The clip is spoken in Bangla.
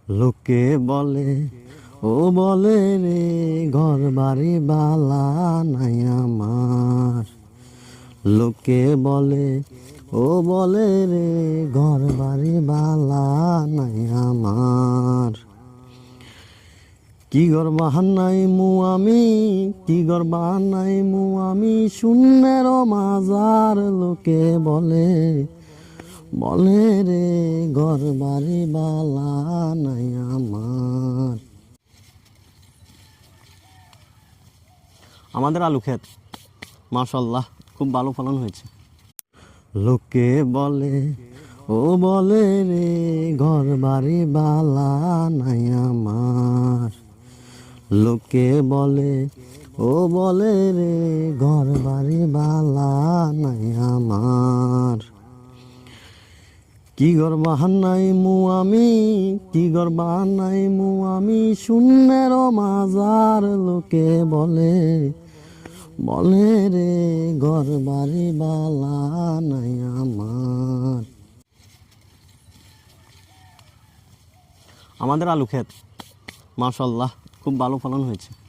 লোকে বলে ও বলে রে ঘর বাড়ি বালা নাই আমার। লোকে বলে ও বলে রে ঘর বাড়ি বালা নাই আমার। কি ঘর বাহানাই মু আমি, কি ঘর বাহানাই মু আমি, শূন্যের মাজার। লোকে বলে বলে রে ঘর বাড়ি বালা নাই আমার। আমাদের আলু ক্ষেত মাশাআল্লাহ খুব ভালো ফলন হয়েছে। লোকে বলে ও বলে রে ঘর বাড়ি বালা নাই আমার। লোকে বলে ও বলে রে ঘর বাড়ি বালা নাই আমার। কি ঘর বাহানাই মু আমি, কি ঘর বাহানাই মু আমি, শূন্যের মাজার। লোকে বলে বলে রে ঘর বাড়ি বালা নাই আমার। আমাদের আলু ক্ষেত মাশাআল্লাহ খুব ভালো ফলন হয়েছে।